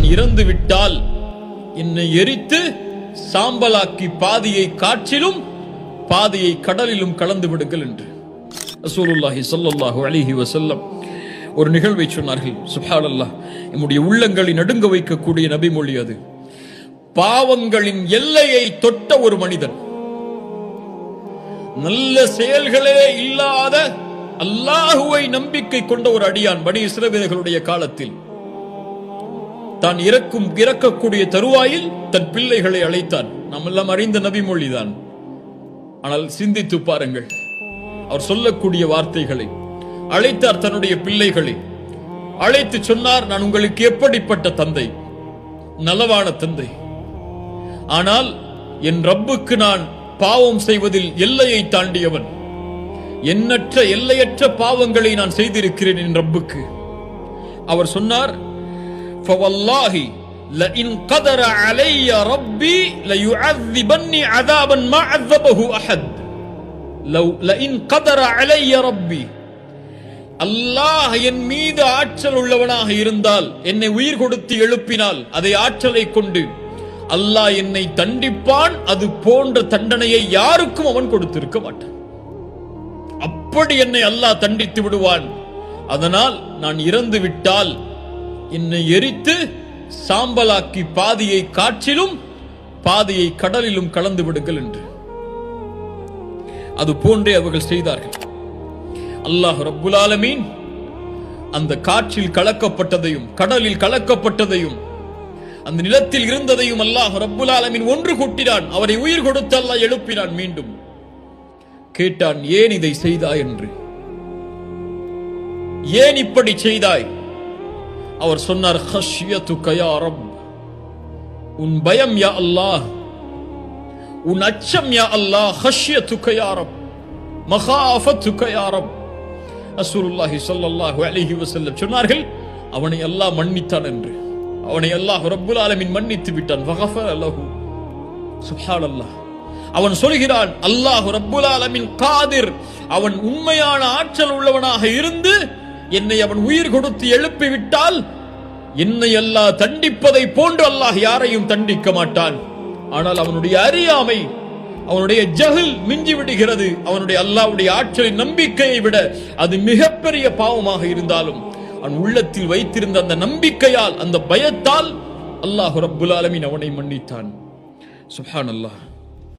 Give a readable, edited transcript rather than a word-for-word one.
நான் இறந்து விட்டால் என்னை எரித்து சாம்பலாக்கி பாதியை காற்றிலும் பாதியை கடலிலும் கலந்து விடுங்கள் என்று ரசூலுல்லாஹி ஸல்லல்லாஹு அலைஹி வஸல்லம் ஒரு நிகழ்வை சொன்னார்கள். சுப்ஹானல்லாஹ், நம்முடைய உள்ளங்களை நடுங்க வைக்கக்கூடிய நபிமொழி அது. பாவங்களின் எல்லையை தொட்ட ஒரு மனிதன், நல்ல செயல்களே இல்லாத அல்லாஹுவை நம்பிக்கை கொண்ட ஒரு அடியான் பனி இஸ்ரவேலர்களுடைய காலத்தில் தான் இறக்கக்கூடிய தருவாயில் தன் பிள்ளைகளை அழைத்தான். நாம் எல்லாம் அறிந்த நபிமொழிதான். ஆனால் சிந்தித்து பாருங்கள், அவர் சொல்லக்கூடிய வார்த்தைகளை. அழைத்தார் தன்னுடைய பிள்ளைகளை அழைத்து சொன்னார், நான் உங்களுக்கு எப்படிப்பட்ட தந்தை, நலவான தந்தை. ஆனால் என் ரப்புக்கு நான் பாவம் செய்வதில் எல்லையை தாண்டியவன். எண்ணற்ற எல்லையற்ற பாவங்களை நான் செய்திருக்கிறேன் என் ரப்புக்கு. அவர் சொன்னார், ஃபவல்லாஹி லஇன் கதர அலைய ரப்பி லயுஅذிபன்னி அஸாபன் மா அஸபஹு அஹத். லஇன் கதர அலைய ரப்பி, அல்லாஹ் என் மீது ஆற்றல் உள்ளவனாக இருந்தால், என்னை உயிர் கொடுத்து எழுப்பினால், அதை ஆற்றலை கொண்டு அல்லாஹ் என்னை தண்டிப்பான். அது போன்ற தண்டனையை யாருக்கும் அவன் கொடுத்திருக்க மாட்டான். அப்படி என்னை அல்லாஹ் தண்டித்து விடுவான். அதனால் நான் இறந்து விட்டால் என்னை எரித்து சாம்பலாக்கி பாதியை காற்றிலும் பாதியை கடலிலும் கலந்து விடுங்கள் என்று. அது போன்றே அவர்கள் செய்தார்கள். அல்லாஹ் ரப்புல் ஆலமீன் அந்த காற்றில் கலக்கப்பட்டதையும் கடலில் கலக்கப்பட்டதையும் அந்த நிலத்தில் இருந்ததையும் அல்லாஹ் ரப்புல் ஆலமீன் ஒன்று கூட்டினான். அவரை உயிர் கொடுத்து அல்லாஹ் எழுப்பினான். மீண்டும் கேட்டான், ஏன் இதை செய்தாய் என்று, ஏன் இப்படி செய்தாய்? அவர் சொன்னார், ஹஷ்யதுக யா ரப், உன் பயம் யா அல்லாஹ், உன் அச்சம் யா அல்லாஹ். ஹஷ்யதுக யா ரப், மகாஃபதுக யா ரப். ரசூலுல்லாஹி ஸல்லல்லாஹு அலைஹி வஸல்லம் சொன்னார்கள், அவனை அல்லாஹ் மன்னித்தான் என்று. அவனை அல்லாஹ் ரப்புல் ஆலமீன் மன்னித்து விட்டான். வகஃபர லஹு. சுப்ஹானல்லாஹ். அவன் சொல்கிறான், அல்லாஹ் ரப்புல் ஆலமீன் காதிர், அவன் உண்மையான ஆற்றல் உள்ளவனாக இருந்து என்னை அவன் உயிர் கொடுத்து எழுப்பி விட்டால் என்னை அல்லாஹ் தண்டிப்பதை போன்று அல்லாஹ் யாரையும் தண்டிக்க மாட்டான். ஆனால் அவனுடைய அறியாமை, அவனுடைய ஜஹல் மிஞ்சி விடுகிறது. அவனுடைய அல்லாஹ்வுடைய ஆற்றலின் நம்பிக்கையை விட அது மிகப்பெரிய பாவமாக இருந்தாலும் அவன் உள்ளத்தில் வைத்திருந்த அந்த நம்பிக்கையால், அந்த பயத்தால் அல்லாஹ் ரப்புல் ஆலமீன் அவனை மன்னித்தான். சுப்ஹானல்லாஹ்.